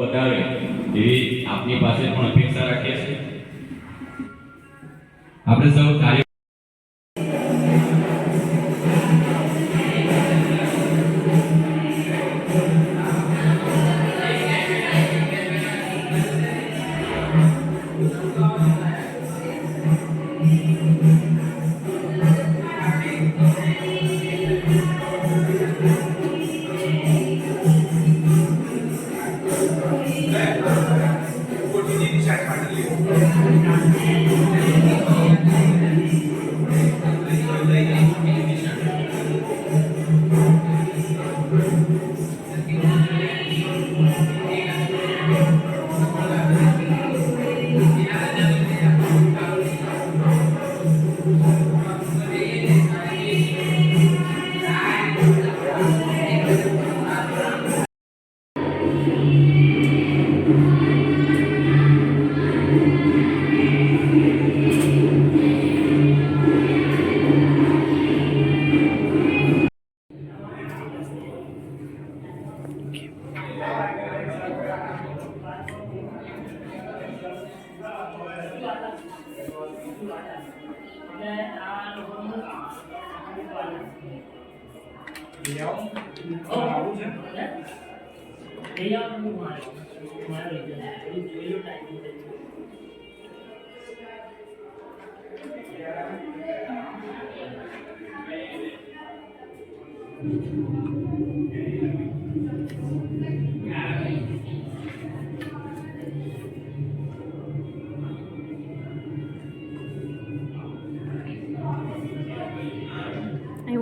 બતાવે એવી આપની પાસે પણ અપેક્ષા રાખીએ છીએ. આપણે સૌ કાર્ય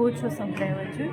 ઓછો સંભળાયો છે.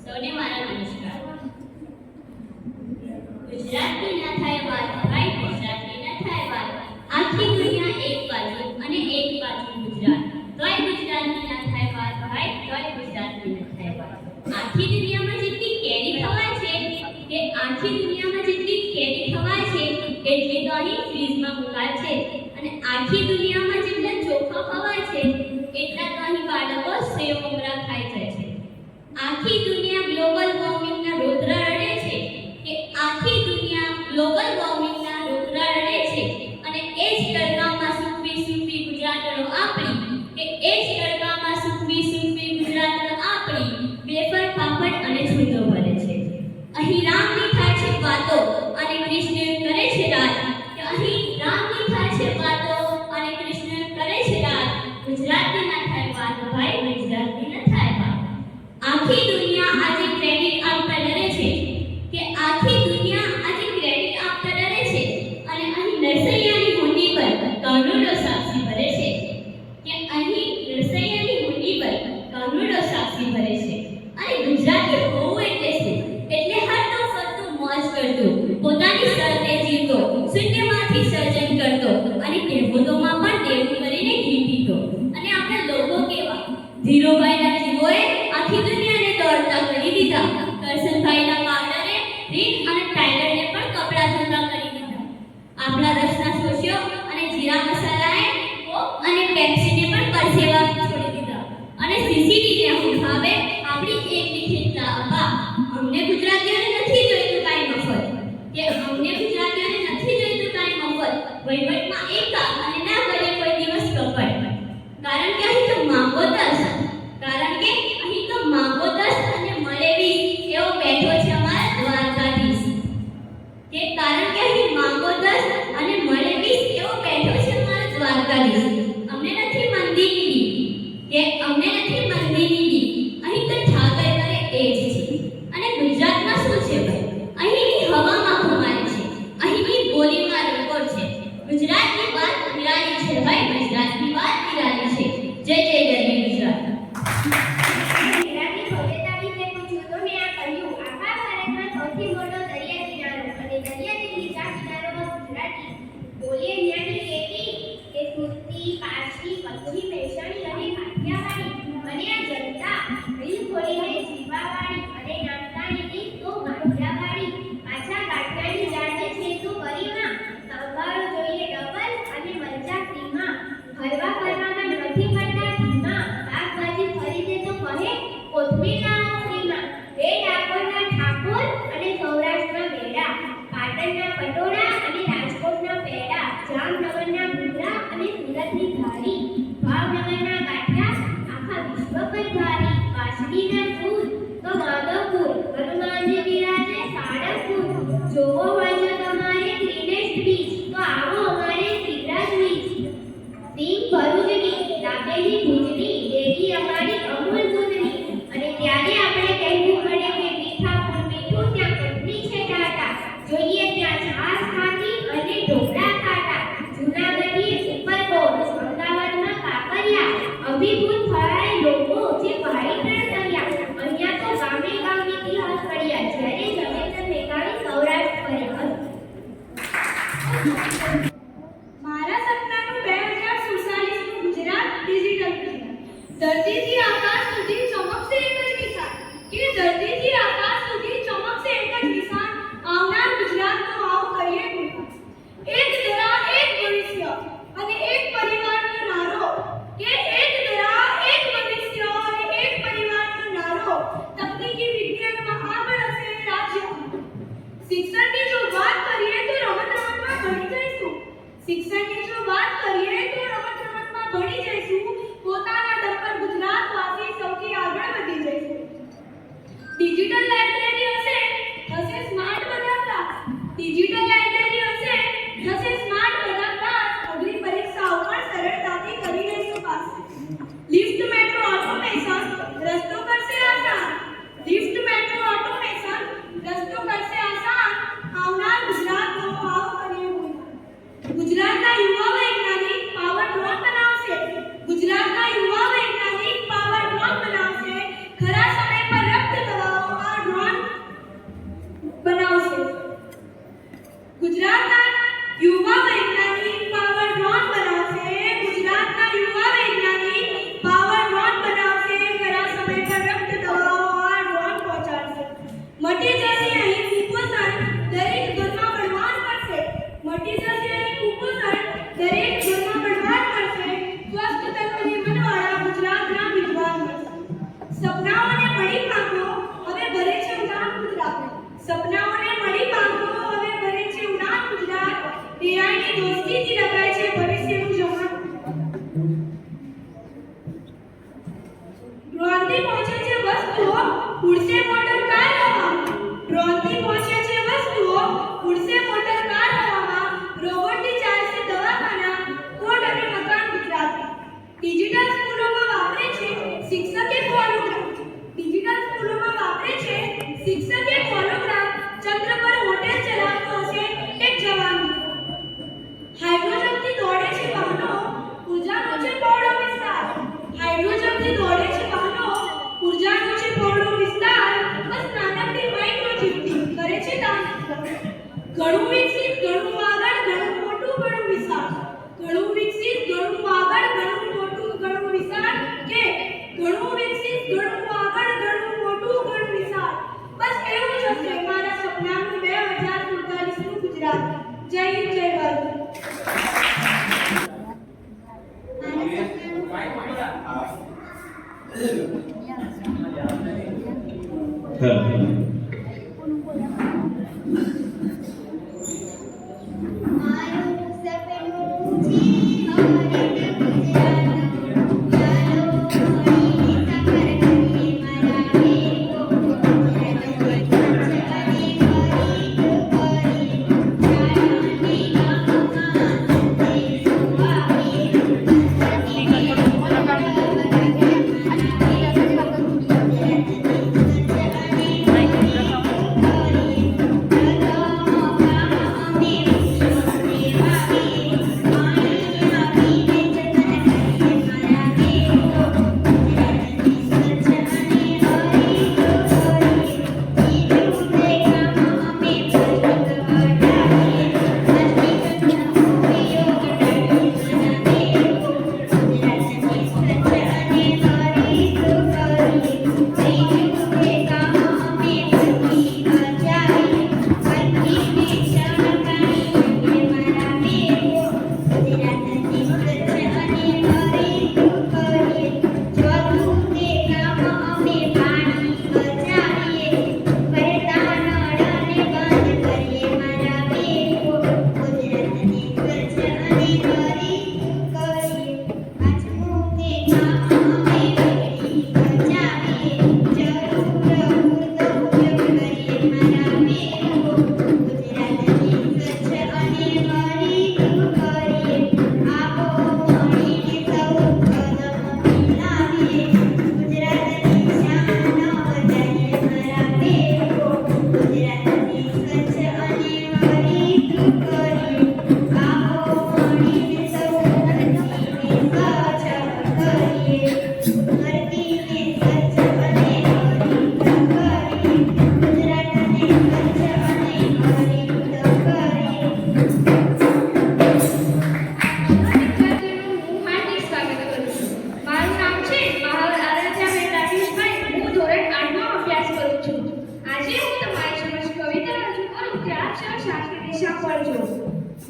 સૌને મારા નમસ્કાર. ગુજરાતની ના થાય વાત, ભાઈ ગુજરાતની ના થાય વાત. આખી દુનિયા એક બાજુ અને એક બાજુ ગુજરાત. તોય ગુજરાતની ના થાય વાત, ભાઈ તોય ગુજરાતની ના થાય વાત. આખી દુનિયામાં જેટલી કેરી ખવાય છે કે આખી દુનિયામાં જેટલી કેરી ખવાય છે એટલી તો અહીં ફ્રીજમાં મુકાય છે. અને આખી દુનિયામાં જેટલા ચોખા ખવાય છે એટલા તો અહીં બાળકો સેવ મમરા ખાઈ જાય છે. આખી દુનિયા ગ્લોબલ વોર્મિંગના રૌદ્ર રડે છે કે આખી દુનિયા ગ્લોબલ વોર્મિંગના રૌદ્ર રડે છે. અને એ જ તડકામાં સૂકવી ગુજરાતનો આપણી કે એ જ તડકામાં સૂકવી ગુજરાતનો આપણી વેફર પાપડ અને છૂંદો ભરે છે. અહીં રામની થાય છે વાતો અને કૃષ્ણ કરે છે રાજ. કે અહીં રામની થાય છે વાતો અને કૃષ્ણ કરે છે રાજ. ગુજરાતની ના થાય વાત, ભાઈ ગુજરાતની ના થાય વાત. આખી દુનિયા આજે ક્રેડિટ આપતા ડરે છે કે આખી દુનિયા આજે ક્રેડિટ આપતા ડરે છે. અને અહીં નરસૈયાની હુંડી પર કરોડો સાક્ષી ભરે છે કે અહીં નરસૈયાની હુંડી પર કરોડો સાક્ષી ભરે છે. અને ગુજરાતી હોવું એટલે શું? એટલે હરતું ફરતું મોજ કરતું, પોતાની શરતે જીવતો, શૂન્યમાંથી સર્જન કરતો અને કહેવતોમાં પણ દેવું કરીને ઘી પીતો. અને આપણા લોકો કેવા ધીરુભાઈના જીવોએ આખી દુનિયાને દોડતા કરી દીધા. કરશનભાઈના પાવડરે રીત અને ટાઈલરને પણ કપડા ધંધા કરી દીધા. આપણા રસના સોશિયો અને જીરા મસાલાએ કોક અને પેપ્સીને પણ પરસેવા છોડી દીધા. અને સીસીટીવીને ઉઠાવે આપણી એક લિખિતતા અપા. અમને ગુજરાતીઓને નથી જોઈતું કાંઈ મફત, કે અમને ગુજરાતીઓને નથી જોઈતું કાંઈ મફત. વહીવટમાં એકતા અને ના કરે કોઈ દિવસ કપટ. કારણ કે અહીં તો માંગો 10 અને મળે 20 એવો બેઠો છે અમારા દ્વારકાધીશ. કે કારણ કે અહીં માંગો 10 અને મળે 20 એવો બેઠો છે અમારા દ્વારકાધીશ. અમને નથી મંદિરની કે અમને નથી મંદિરની. અહીં તો ઠાકર કરે એ જ છે. અને ગુજરાતમાં શું છે ભાઈ? અહીંની હવામાં ઘુમાય છે, અહીંની બોલીમાં રેકોર્ડ છે. ગુજરાતની વાત નિરાળી છે ભાઈ, ગુજરાતની વાત નિરાળી છે. જય જય ગરવી ગુજરાત. ગુજરાતની ભવ્યતા વિશે પૂછ્યું તો મેં આ કહ્યું, આખા ભારતમાં સૌથી મોટો દરિયા કિનારો અને દરિયા જેટલી ચાર કિનારોમાં ગુજરાતી. બોલીએ જ્ઞાની કેટી કે સુરતી, પારસી, કચ્છી, મહેસાણી અને કાઠિયાવાડી. અને આ જનતા દિલ ખોલીને જીવવાવાળી અને નાસ્તાની તો ગાંઠિયાવાડી. પાછા ગાંઠિયાની જાણે છે તો કરીમાં સંભારો જોઈએ ડબલ અને મરચા ફ્રીમાં. ફરવામાં નથી પડતા ધીમા. શાકભાજી ખરીદે તો કહે કોથમીર લાવો ફ્રીમાં. બે ડાકોરના ઠાકોર અને સૌરાષ્ટ્રના બેડા, પાટણના પટોળા અને રાજકોટના પેડા, જામનગરના ઘૂઘરા અને સુરતની ધારી, ભાવનગરના ગાંઠિયા આખા વિશ્વ પર ભારી. વાસળીના દૂધ તો માધવપુર, હનુમાનજી બિરાજે સાળંગપુર. જોવો હોય જો તમારે ક્લીનેસ્ટ બીચ તો આવો અમારે સિદ્ધરાજ બીચ. ટીમ ભરૂચની, દાબેલી ભુજની, ડેરી અમારી અમૂલ દૂધની. અને ત્યારે આપણે કહેવું પડે કે મીઠાપુર મીઠું ત્યાં કંપની છે ટાટા. જોઈએ ત્યાં છાશ ખાટી અને ઢોકળા ખાટા. જૂનાગઢની ઉપરકોટ, અમદાવાદમાં કાકરિયા. અભિભૂત થયા લોકો જે ભાઈ પ્રાણ કર્યા. અહીંયા તો ગામે ગામ ઇતિહાસ પડ્યા. જ્યારે જમેતર મેઘાણી સૌરાષ્ટ્ર ફર્યા. મારા સપનાનું 2047નું ગુજરાત ડિજિટલ ગુજરાત. ધરતીથી આકાશ સુધી ચમકશે એક જ નિશાન, કે ધરતીથી આકાશ સુધી ચમકશે એક જ નિશાન. આવનાર ગુજરાતનો આવો કરીએ ગુણગાન. એક ધરા એક ભવિષ્ય અને એક પરિવારનો નારો, કે એક ધરા એક ભવિષ્ય અને એક પરિવારનો નારો. તકનીકી વિજ્ઞાનમાં આગળ હશે રાજ્ય. શિક્ષણની જો વાત કરીએ તો રમતમાં ભણી જઈશું. શિક્ષણની જો વાત કરીએ તો રમતમાં ભણી જઈશું. પોતાના દમ પર ગુજરાતવાસી સૌથી આગળ વધી જઈશું. ડિજિટલ લાઇબ્રેરી હશે થશે સ્માર્ટ બધા ક્લાસ. ડિજિટલ લાઇબ્રેરી હશે થશે સ્માર્ટ બધા ક્લાસ. અઘરી પરીક્ષાઓ પણ સરળતાથી કરી લઈશું પાસ. લિફ્ટ મેટ્રો ઓટોમેશન રસ્તો કરશે આસાન. લિફ્ટ મેટ્રો ઓટોમેશન રસ્તો કરશે આસાન. આવનાર ગુજરાતનો આવો કરીએ ગુણગાન. ગુજરાતના યુવા વૈજ્ઞાનિક પાવર ડ્રોન બનાવશે. ગુજરાતના યુવા શિક્ષક એક હોલોગ્રામ ચંદ્ર પર હોટેલ ચલાવતો હશે એક જવાન. હાઇડ્રોજનથી દોડે છે વાહનો, ઉર્જાનો છે પહોળો વિસ્તાર. હાઇડ્રોજનથી દોડે છે વાહનો, ઉર્જાનો છે પહોળો વિસ્તાર. બસ નાનકડી માઇક્રો જીવતી કરે છે કામ. ઘણું વિકસિત, ઘણું આગળ, ઘણું મોટું, ઘણું વિશાળ. ઘણું વિકસિત, ઘણું આગળ, ઘણું મોટું, ઘણું વિશાળ. કે ઘણું વિકસિત, ઘણું આગળ, ઘણું મોટું, ઘણું વિશાળ. બસ એવું જ હશે મારા સપનાનું 2047નું ગુજરાત. જય હિન્દ, જય ભારત.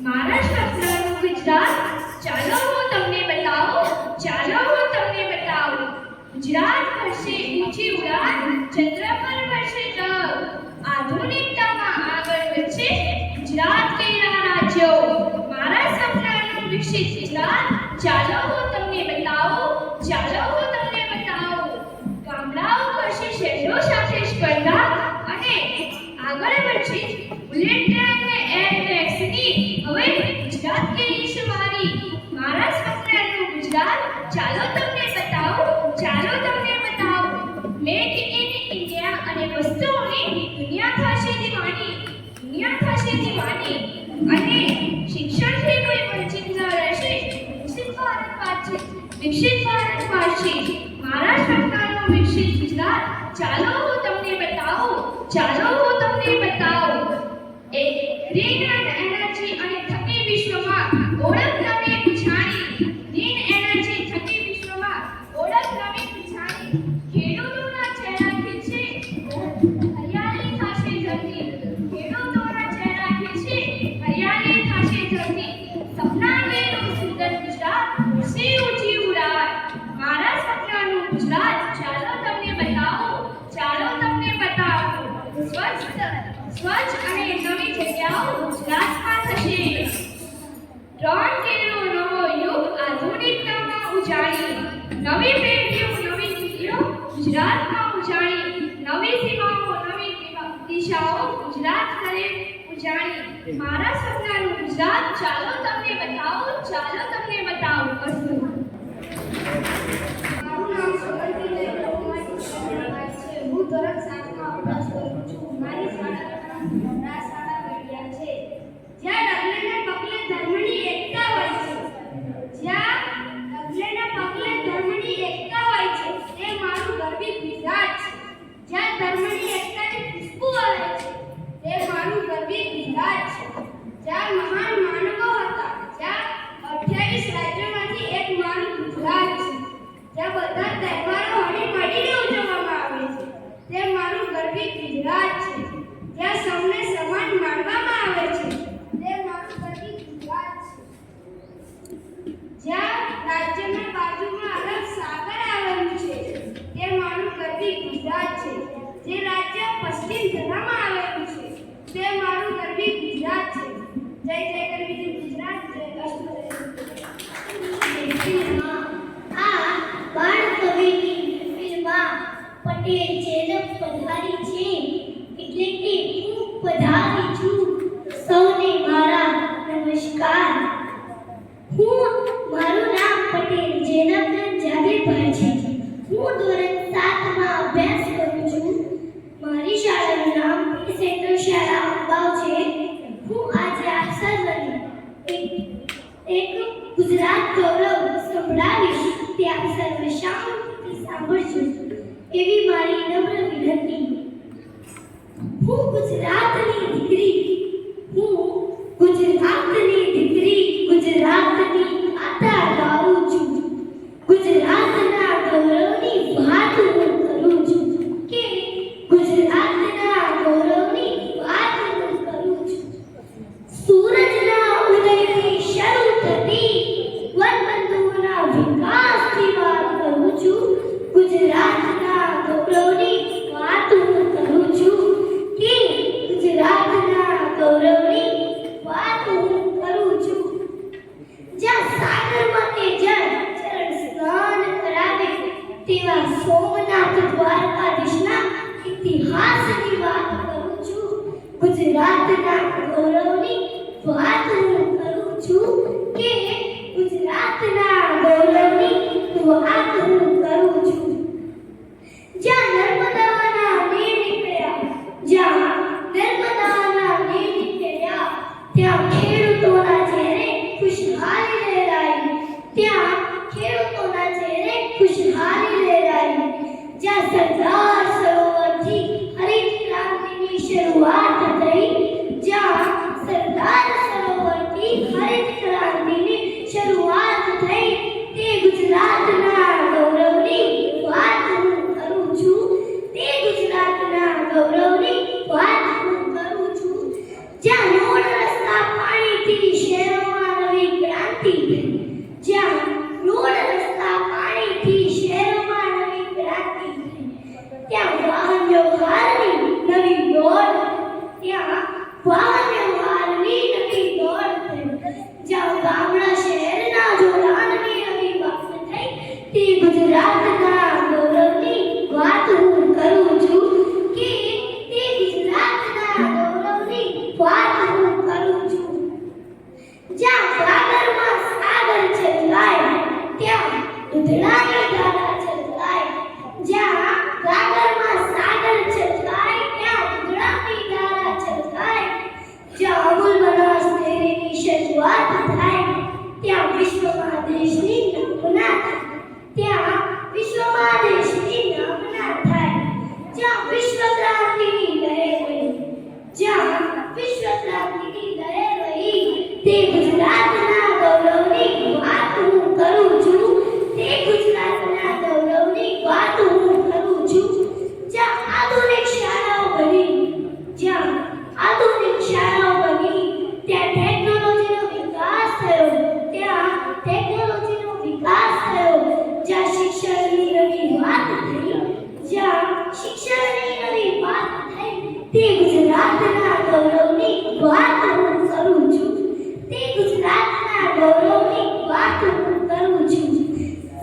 મારા સપનાનું ગુજરાત, ચાલો હું તમને બતાવું, ચાલો હું તમને બતાવું. ગુજરાત ભરશે ઊંચી ઉડાન, ચંદ્ર પર ભરશે તક. આધુનિકતામાં આગળ વધશે ગુજરાત કેરા રાજ્યો. મારા સપનાનું વિકસિત ગુજરાત, ચાલો હું તમને બતાવું, ચાલો હું તમને બતાવું. ગામડાઓ કરશે શહેરો સાથે સ્પર્ધા અને આગળ વધશે બુલેટ ટ્રેન ને એર ટેક્સી. હવે ગુજરાત કેરી સવારી. મારા સપનાનું ગુજરાત, ચાલો તમને બતાવું, ચાલો તમને બતાવું. મેક ઇન ઇન્ડિયા અને વસ્તુઓની દુનિયા થશે દીવાની, દુનિયા થશે દીવાની. અને શિક્ષણથી કોઈ વંચિત ન રહેશે. વિકસિત ભારત પાછે, વિકસિત ભારત પાછે. મારા સપનાનું વિકસિત ગુજરાત, ચાલો હું તમને બતાવું, ચાલો હું તમને બતાવું. ગ્રીન એનર્જી અને થકી વિશ્વમાં ઓળખ નવી પછાણી. ગ્રીન એનર્જી થકી વિશ્વમાં ઓળખ નવી પછાણી. ખેડૂતોના ચહેરા ખીલશે, હરિયાળી થશે ધરતી. ખેડૂતોના ચહેરા ખીલશે, હરિયાળી થશે ધરતી. સપના કેરું સુંદર ગુજરાત, ઉડશે ઊંચી ઉડાન. મારા સપનાનું ગુજરાત, ચાલો તમને બતાવું, ચાલો તમને બતાવું. સ્વચ્છ અને નવી જગ્યાઓ ગુજરાતમાં થશે. ત્રણ કેરો નવો યુગ, આધુનિકતામાં ઉજાણી. નવી પેઢીઓ, નવી દિશીઓ ગુજરાતમાં ઉજાણી. નવી સીમાઓ, નવી દિશાઓ ગુજરાત કરે ઉજાણી. મારા સપનાનું ગુજરાત, ચાલો તમને બતાવું, ચાલો તમને બતાવું. અસ્તુ. મારું નામ સોલંકી છે. હું ધોરણ 7માં અભ્યાસ કરું છું. મારી શાળાનું નામ મોરા શાળા વડિયા છે. જ્યાં ડગલે ને પગલે ધર્મની એકતા હોય છે. જ્યાં ડગલે ને પગલે ધર્મની એકતા હોય છે, તે મારું ગર્વિત ગુજરાત છે. જ્યાં ધર્મની એકતાની ખુશ્બુ આવે છે, તે મારું ગર્વિત ગુજરાત છે. જ્યાં મહાન માનવો હતા, જ્યાં 28 રાજ્યોમાંથી એક મારું ગુજરાત છે. જ્યાં બધા તહેવારો હળી મળીને ઉજવવામાં આવે છે, તે મારું ગર્વિત ગુજરાત છે. જ્યાં સૌને સમાન માનવામાં આવે છે, તે મારું ગર્વિત ગુજરાત છે. જ્યાં રાજ્યના બાજુમાં અરબ સાગર આવેલું છે, તે મારું ગર્વિત ગુજરાત છે. જે રાજ્ય પશ્ચિમ ધરામાં આવેલું છે, તે મારું ગર્વિત ગુજરાત છે. જય જય ગરવી ગુજરાત, જય અષ્ટદળ. આ બાળકવિની મહેફિલમાં પટેલ જેલમ પધારી છે, એટલે કે હું પધારી છું. સૌને મારા નમસ્કાર. મારું નામ પટેલ જેલમનંદ જાબીરભાઈ છે. હું ધોરણ 7માં અભ્યાસ કરું છું. મારી શાળાનું નામ સેન્ટ્રલ શાળા અંબાવ છે. હું આજે આપ સર્વને એક ગુજરાત ગૌરવ સંભળાવીશ, તે આપ સર્વ શાંતિથી સાંભળજો એવી મારી નમ્ર વિનંતી. હું ગુજરાતની દીકરી, ગુજરાતની ગાથા ગાઉં છું. ગુજરાતના ગૌરવની વાત હું કરું છું કે ગુજરાતના ગૌરવની વાત હું કરું છું. સૂરજના ઉદયથી શરૂ થતી વનબંધુઓના વિકાસથી વાત કરું છું. ગુજરાતના ગૌરવની વાત હું કરું છું કે ગુજરાતના ગૌરવની વાત હું કરું છું. જ્યાં સાગરમાં તે જળ ચરણ સ્નાન કરાવે તેવા સોમનાથ દ્વારકાધીશના ઇતિહાસની વાત કરું છું. ગુજરાતના ગૌરવની વાત હું કરું છું કે ગુજરાતના ગૌરવની વાત હું કરું છું. જ્યાં નર્મદાના નીર નીકળ્યા, ત્યાં ખેડૂતોના ચહેરે ખુશહાલી લહેરાઈ. જ્યાં સરદાર સરોવરથી હરિત ક્રાંતિની શરૂઆત થઈ, તે ગુજરાતના ગૌરવની વાત હું કરું છું. જ્યાં રોડ રસ્તા પાણીથી શહેરોમાં નવી ક્રાંતિ થઈ. ત્યાં વાહન વ્યવહારની નવી દોડ થઈ. જ્યાં ગામડા શહેરના જોડાણની નવી વાત થઈ, તે ગુજરાતના ગૌરવની વાત હું કરું છું કે તે ગુજરાતના ગૌરવની વાત હું કરું છું. જ્યાં સાગરમાં સાગર છલકાય, ત્યાં દૂધડાની ધારા છલકાય. જ્યાં સાગરમાં સાગર છલકાય, ત્યાં દૂધડાની ધારા છલકાય. જ્યાં અમૂલ બનાસ ડેરીની શરૂઆત થાય, ત્યાં વિશ્વમાં દેશની નામના થાય. જ્યાં વિશ્વ ક્રાંતિની લહેર વહી, તે ગુજરાતના ગૌરવની વાત હું કરું છું. જ્યાં આધુનિક શાળાઓ બની, ત્યાં ટેકનોલોજીનો વિકાસ થયો. જ્યાં શિક્ષણની નવી વાત થઈ, તે ગુજરાતના ગૌરવની વાત હું કરું છું.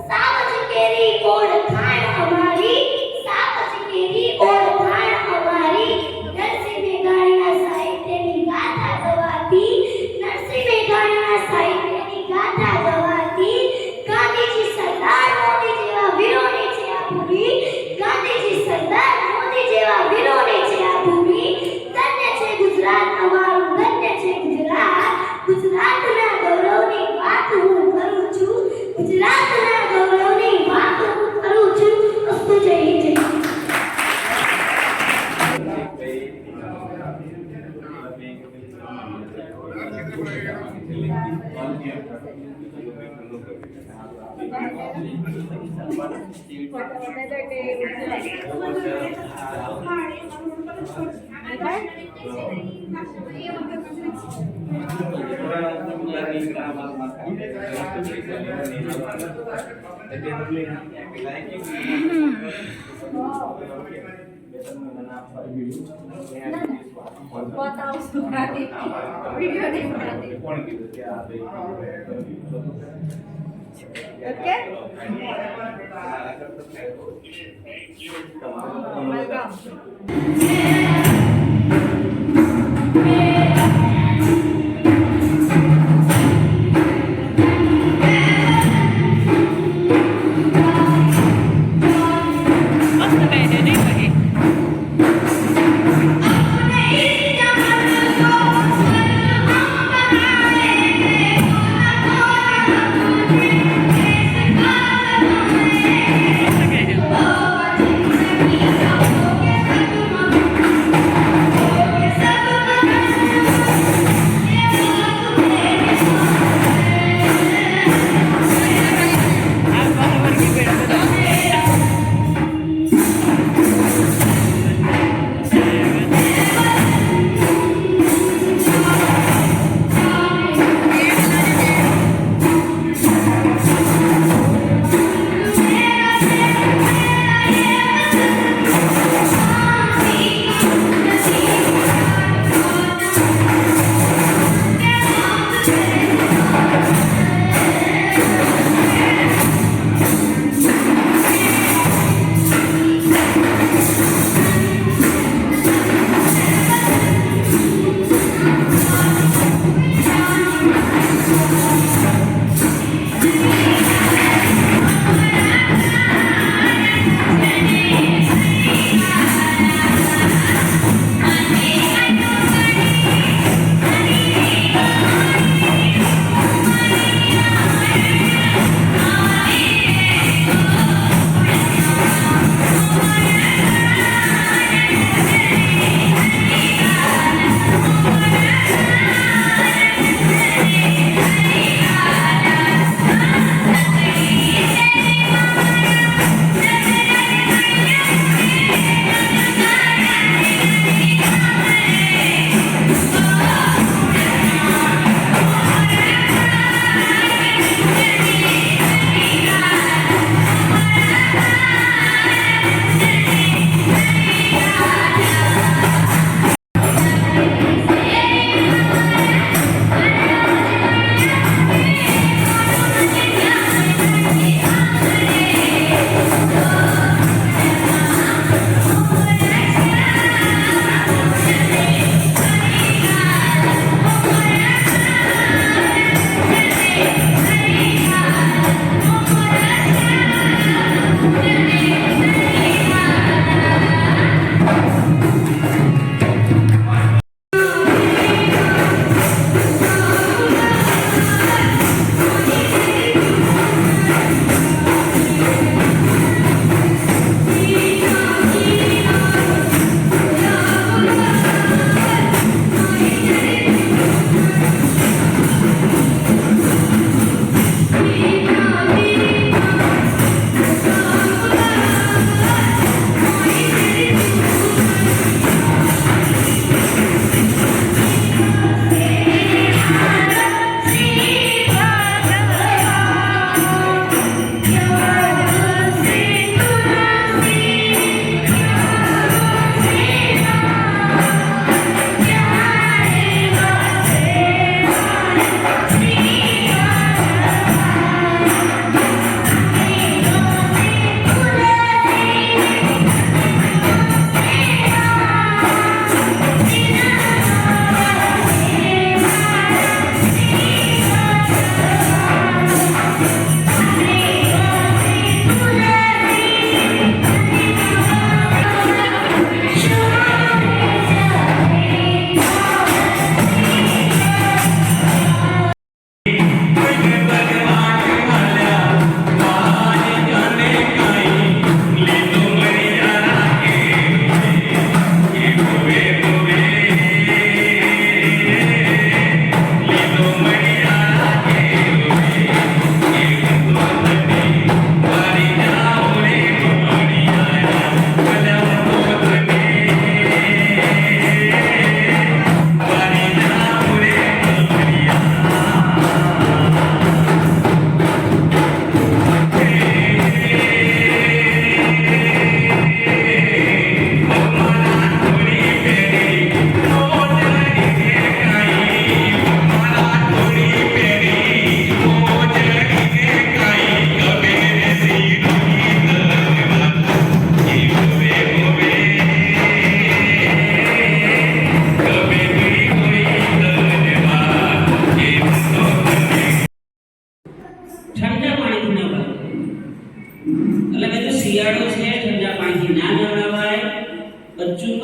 સાવજ કેરી ઓળખાણ અમારી, નરસિંહ મેઘાણીના સાહિત્યની ગાથા ગવાતી. ગાંધીજી સરદાર મોદી જેવા વીરોની છે આપણી. મસ્ત ગાઈને નહીં કહે મસ્ત ગાઈને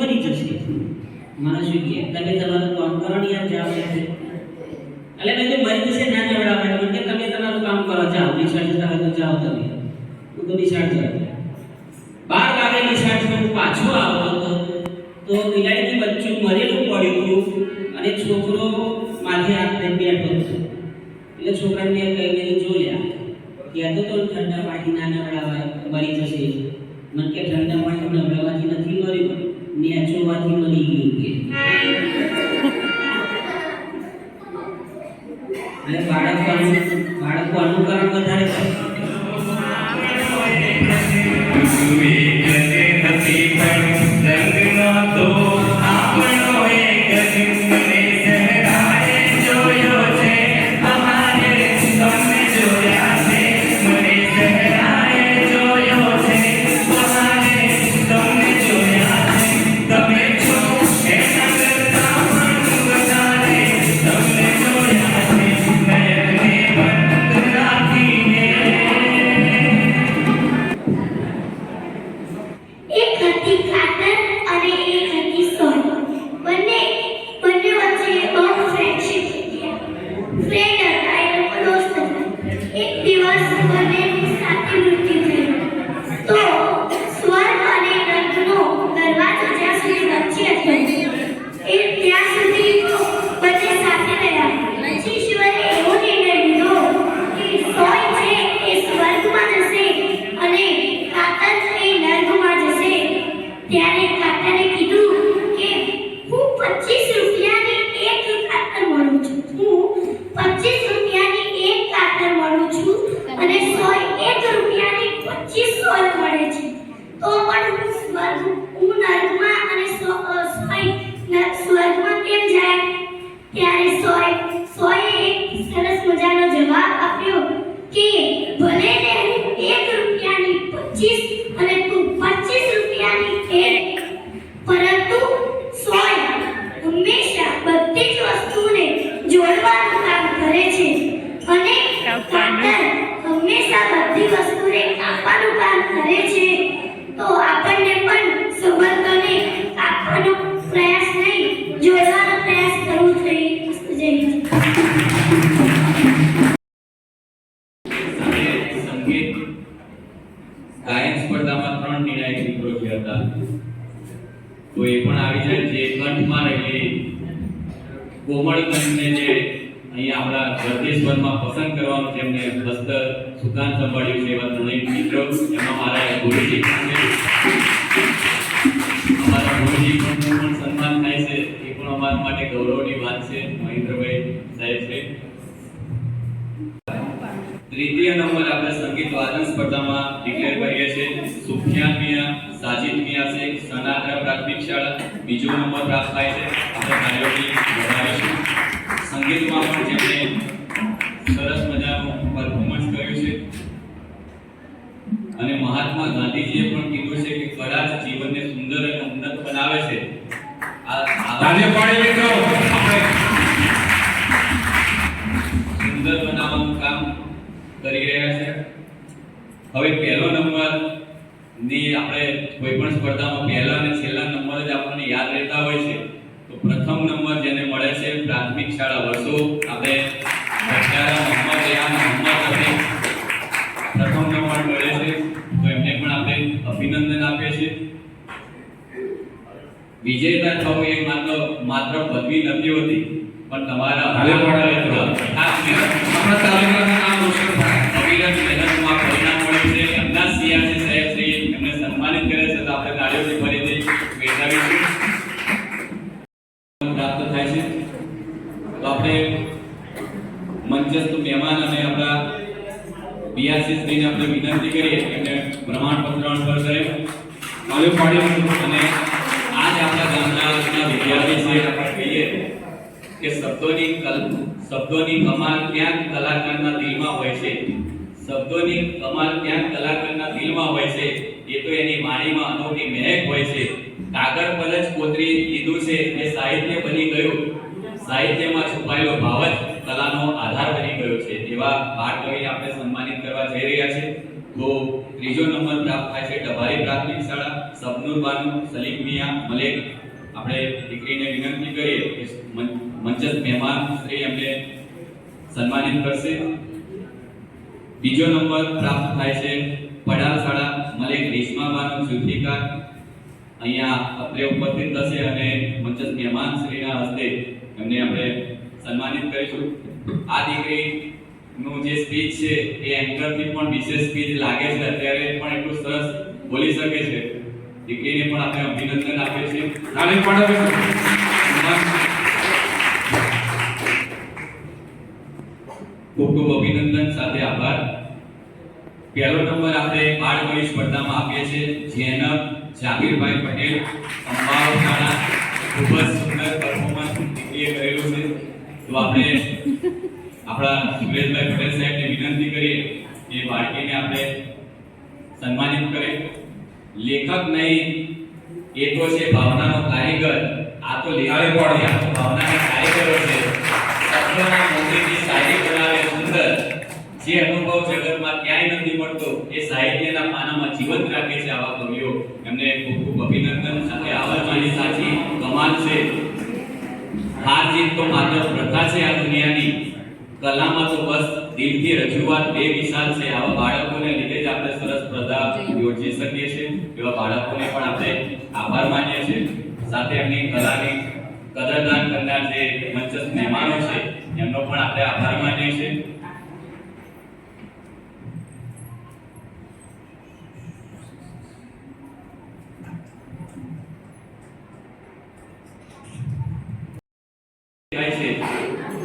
મરી જશે. મને શું કહે તમે તમારું કામ કરો ને યાર જાઓ એટલે મેં તો મરી જશે ના જવડાવે મને કે તમે તમારું કામ કરો જાઓ નિશાળ જતા હોય તો જાઓ તમે. હું તો નિશાળ જાઉં 12 વાગે નિશાળ થી હું પાછો આવતો હતો તો બિલાડીનું બચ્ચું મરેલું પડ્યું હતું અને છોકરો માથે હાથ લઈને બેઠો હતો. એટલે છોકરાને મેં કહી જોયા કહેતો તો ઠંડા પાણી ના નવડાવાય મરી જશે. મને કે ઠંડા પાણી નવડાવવાથી નથી મર્યું નેચોવાથી મરી ગયું કે એટલે બાળકો અનુકરણ વધારે કરે. એક હતી કાતર અને એક હતી સોય. બંને વચ્ચે બહુ ફ્રેન્ડશિપ હતી. ફ્રેન્ડ હતા, એ લોકો દોસ્ત હતા. એક દિવસ બંનેનું સાથે મૃત્યુ થયું. તો સ્વર્ગ અને નર્કનો દરવાજો જ્યાં સુધી વચ્ચે હતો ત્યાં સુધી બંને સાથે રહ્યા. પછી ઈશ્વરે એવો નિર્ણય લીધો કે સોય છે એ સ્વર્ગમાં જશે અને કાતર એ નર્કમાં જશે. ત્યારે કાતરે કીધું કે હું 25 રૂપિયાની એક કાતર મળું છું. હું 25 રૂપિયાની એક કાતર મળું છું અને સોય 1 રૂપિયાની 25 સોય મળે છે. તો પણ હું નર્કમાં અને સોય સ્વર્ગમાં કેમ જાય? ત્યારે સોયે એક સરસ મજાનો જવાબ આપ્યો કે ભલે ને હું 1 રૂપિયાની 25 અને તું 25 રૂપિયાની 1, પરંતુ સોય હંમેશા બધી જ વસ્તુને જોડવાનું કામ કરે છે અને કાતર હંમેશા બધી વસ્તુને કાપવાનું કામ કરે છે. તો આપણને પણ સંબંધોને કાપવાનો પ્રયાસ નહીં, જોડવાનો પ્રયાસ કરવો જોઈએ. સંગીત ગાયન સ્પર્ધામાં 3 નિર્ણાયક મિત્રો જે હતા તો એ પણ આવી જાય જે કંઠમાં રહેલી કોમળ કંઠને જે અહીંયા આપણા ગળતેશ્વરમાં પસંદ કરવાનું જેમને હસ્ત સુકાન સંભાળ્યું છે એવા 3 મિત્રો એમાં મારા ગુરુજી અમારા ગુરુજી પણ સન્માન થાય છે એ પણ અમારા માટે ગૌરવની વાત છે. મહેન્દ્રભાઈ સાહેબ છે. તૃતીય નંબર આપણે સંગીત વાદન સ્પર્ધામાં ડિક્લેર કરીએ છીએ સુફિયાન મિયા, સાજિદ મિયા છે સનાતન પ્રાથમિક શાળા. બીજો નંબર પ્રાપ્ત થાય છે. આપણે કાર્યોની વધારીશું. સંગીતમાં પણ જેમણે સરસ મજાનું પરફોર્મન્સ કર્યું છે અને મહાત્મા ગાંધીજીએ પણ કીધું છે કે કળા જ જીવનને સુંદર અને ઉન્નત બનાવે છે. સુંદર બનાવવાનું કામ કરી રહ્યા છે. હવે પહેલો નંબર ની આપણે કોઈ પણ સ્પર્ધામાં પહેલા અને છેલ્લા નંબર જ આપણને યાદ રહેતા હોય છે. તો પ્રથમ નંબર જેને મળે છે પ્રાથમિક શાળા વર્ષો આપણે પ્રથમ નંબર મળે છે તો એમને પણ આપણે અભિનંદન આપીએ છીએ. વિજેતા થવું એ માત્ર પદવી નથી હોતી પણ તમારા અવિરત મહેનતમાં પરિણામ મળે છે. એમના સીઆરસી સાહેબ શ્રી એમને સન્માનિત કરે છે તો આપણે કાર્યોથી ફરીથી બેસાડીશું. પ્રાપ્ત થાય છે તો આપણે મંચસ્થ મહેમાન અને આપણા બીઆરસી શ્રીને આપણે વિનંતી કરીએ કે એમને પ્રમાણપત્ર અર્પણ કરે. અને આજ આપણા ગામના વિદ્યાર્થી છે આપણે કહીએ કે શબ્દોની કમાલ ક્યાંક કલાકારના દિલમાં હોય છે. શબ્દોની કમાલ ક્યાંક કલાકારના દિલમાં હોય છે. એ તો એની વાણીમાં અનોખી મહેક હોય છે. કાગળ પર જ કોતરી લીધું છે એ સાહિત્ય બની ગયું. સાહિત્યમાં છુપાયેલો ભાવ જ કલાનો આધાર બની ગયો છે. એવા બાળ કવિને આપણે સન્માનિત કરવા જઈ રહ્યા છે. તો ત્રીજો નંબર પ્રાપ્ત થાય છે ડભારી પ્રાથમિક શાળા સબનુર બાનુ, સલીમ મિયા, મલેક આપણે દીકરીને વિનંતી કરીએ કે મંચસ્થ મહેમાન શ્રી એમને સન્માનિત કરશે. બીજો નંબર પ્રાપ્ત થાય છે પડાલ શાળા મલેક રેશમાબાનો જુલ્ફિકાર. અહીંયા અત્રે ઉપસ્થિત થશે અને મંચસ્થ મહેમાન શ્રીના હસ્તે એમને આપણે સન્માનિત કરીશું. આ દીકરીનું જે સ્પીચ છે એ એન્કરથી પણ વિશેષ સ્પીચ લાગે છે. અત્યારે પણ એટલું સરસ બોલી શકે છે. દીકરીને પણ આપણે અભિનંદન આપીએ છીએ. તાળી પાડો. ખૂબ ખૂબ અભિનંદન સાથે આભાર. પહેલો નંબર આપણે બાળ કવિ સ્પર્ધામાં આપીએ છીએ જેનબ જાબીરભાઈ પટેલ અંબાવાડા. ખૂબ જ સુંદર પરફોર્મન્સ દીકરીએ કરેલું છે. તો આપણે આપણા સુરેશભાઈ પટેલ સાહેબને વિનંતી કરીએ કે બાળકીને આપણે સન્માનિત કરે. લેખક નહીં, એ તો છે ભાવનાનો કારીગર. આ તો લેખક ભાવનાના કારીગરો છે. શબ્દોના મોતીથી શાયરી બનાવે સુંદર. જે અનુભવ જગતમાં ક્યાંય નથી મળતો એ સાહિત્યના પાનામાં જીવંત રાખે છે આવા કવિઓ. એમને ખૂબ ખૂબ અભિનંદન સાથે આવા માની સાચી કમાલ છે. હાર જીત તો માત્ર પ્રથા છે આ દુનિયાની. કલામાં તો બસ દિલથી રજૂઆત બે વિશાલ છે. આવા બાળકોને લીધે જ આપણે સરસ સ્પર્ધા યોજી શકીએ છીએ. એવા બાળકોને પણ આપણે આભાર માનીએ છીએ. સાથે એમની કલાની કદરદાન કરનાર જે મંચસ્થ મહેમાનો છે એમનો પણ આપણે આભાર માનીએ છીએ.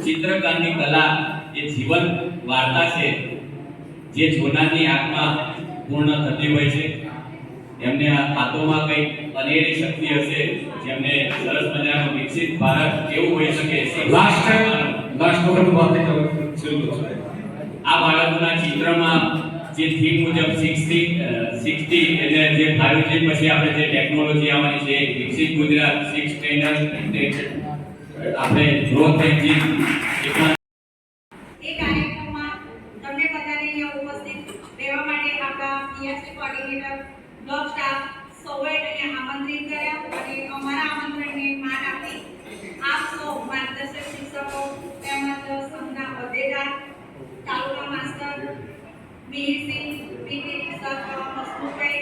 ચિત્રકારની કલા એ જીવંત વાર્તા છે જે જોનારની આંખમાં પૂર્ણ થતી હોય છે. એમને આ હાથોમાં કંઈક અનેરી શક્તિ હશે જેમને સરસ મજાનું વિકસિત ભારત કેવું હોઈ શકે. આ બાળકોના ચિત્રમાં જે થીમ મુજબ 60 એટલે જે 5G પછી આપણે જે ટેકનોલોજી આવવાની છે વિકસિત ગુજરાત 6 સ્ટેન્ડર્ડ આપણે ગ્રોથ એન્જિન એ કાર્યક્રમમાં તમને બધાને અહીંયા ઉપસ્થિત રહેવા માટે આપણા પીએસસી કોઓર્ડિનેટર બ્લોક સ્ટાફ સૌએ અહીંયા આમંત્રિત કર્યા અને અમારા આમંત્રણને માન આપી આપ સૌ માર્ગદર્શક શિક્ષકો તેમજ સંઘના હોદ્દેદાર, taluka master, BSc, PT sir Hasmukhbhai